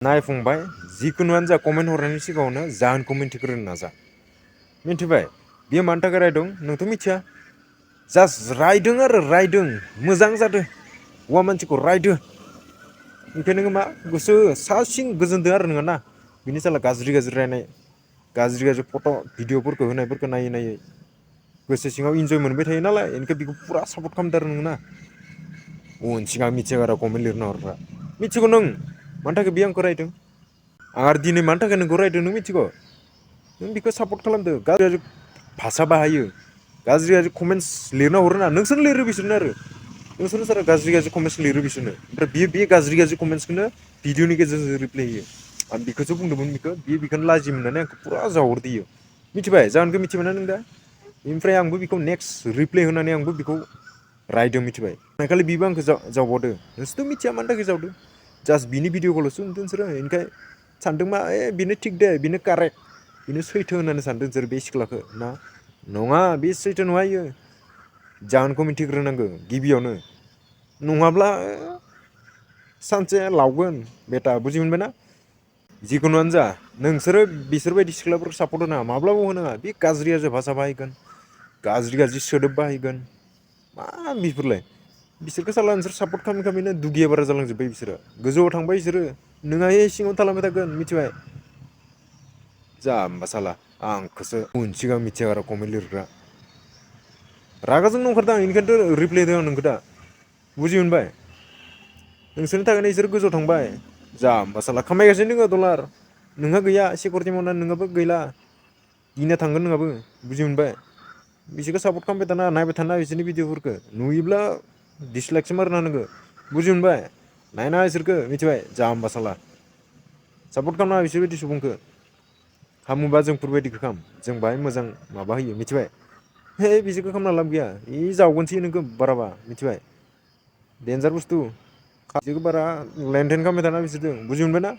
नायफंबाय जिखुनुआनो जा कमेन्ट हरनायनि सिगाङावनो जाहोनखौ मिन्थिग्रोनो नाजा। मिन्थिबाय? बियो मानि थाखाय रायदों नोंथ' मिथिया। जास्ट रायदों आरो रायदों मोजां जादों हौवा मानसिखौ रायदो। ओमफ्राय नोङो मा गोसो सा सिं गोजोनदों आरो नोङो ना बिनि साला गाज्रि रायनाय गाज्रि फट' भिडिअ'फोरखौ होनायफोरखौ नायै गोसो सिङाव इन्जय मोनबाय थायो नालाय ओंखाय बेखौ फुरा सापर्ट खालामदों आरो नोङो ना। उन सिगां मिथिया गारा कमेन्ट लिरना हरग्रा मिथिगौ नों मानि थाखाय बे आंखौ रायदों आरो दिनै मानि थाखाय नोंखौ रायदों नों मिथिगौ नों बेखौ सापर्ट खालामदो गाज्रि भाषा बाहायो गाज्रि कमेन्टस लिरना हरो ना नोंसोरनो लिरो बिसोरनो आरो नोंसोरनो सारा गाज्रि कमेन्टस लिरो बिसोरनो ओमफ्राय बियो बे गाज्रि कमेन्टसखौनो भिडिअनि गेजेरजों रिप्लाय होयो। आं बेखौसो बुंदोंमोन बियो बेखौनो लाजि मोननानै आंखौ फुरा जावहरदोयो मिथिबाय जाहोनखौ मिथिबायना नों दा ओमफ्राय आंबो बेखौ नेक्स्ट रिप्लाय होनानै आंबो बेखौ रायदों मिथिबाय खालि बिबो आंखौ जावबावदो नोंसोरथ' मिथिया मानि थाखाय जावदो जास्ट बिनि भिडिअखौल'सो नुदों नोंसोरो ओंखाय सानदों मा बेनो थिग दे बेनो कारेक्ट बेनो सैथो होननानै सानदों नोंसोर बे सिख्लाखौ ना नङा बे सैथो नङा इयो जाहोनखौ मिथिग्रोनांगौ गिबियावनो नङाब्ला सानसे लावगोन बेटा बुजि मोनबायना जिखुनुआनो जा नोंसोरो बिसोरबायदि सिख्लाफोरखौ सापर्ट होनाङा माब्लाबाबो होनाङा बे गाज्रि भाषा बाहायगोन गाज्रि सोदोब बाहायगोन मा बेफोरलाय बिसोरखौ साला नोंसोर सापर्ट खालामै दुगिया बारा जालांजोब्बाय बिसोरो गोजौआव थांबाय बिसोरो नोंहा सिङाव थालांबाय थागोन मिथिबाय जाम्बा साला आंखौसो उन सिगां मिथियागारा कमेन्ट लिरग्रा रागाजोंनो ओंखारदों आं बेनिखायनोथ' रिप्लाय होदों आं नोंखौ दा बुजि मोनबाय नोंसोरनि थाखायनो बिसोर गोजौआव थांबाय जाम्बा साला खामायगासिनो दोङो डलार नोंहा गैया सिकिउरिटि मावनानै नोंहाबो गैला गिना थांगोन नोंहाबो बुजि मोनबाय बिसोरखौ सापर्ट खालामबाय थाना नायबाय थाना बिसोरनि भिडिअफोरखौ नुयोब्ला दिसलाइकसो मारिना होनांगौ बुजि मोनबाय नायनाङा इसोरखौ मिथिबाय जाम्बा साला सापर्ट खालामनाङा बिसोरबायदि सुबुंखौ खालामोबा जोंफोरबायदिखौ खालाम जों बाहाय मोजां माबा होयो मिथिबाय है बिसोरखौ खालामना लाब गैया इ जावगोनसै नोंखौ बाराबा मिथिबाय देन्जार बुस्थु बिसोरखौ बारा लेनदेन खालामबाय थाना बिसोरजों बुजि मोनबाय ना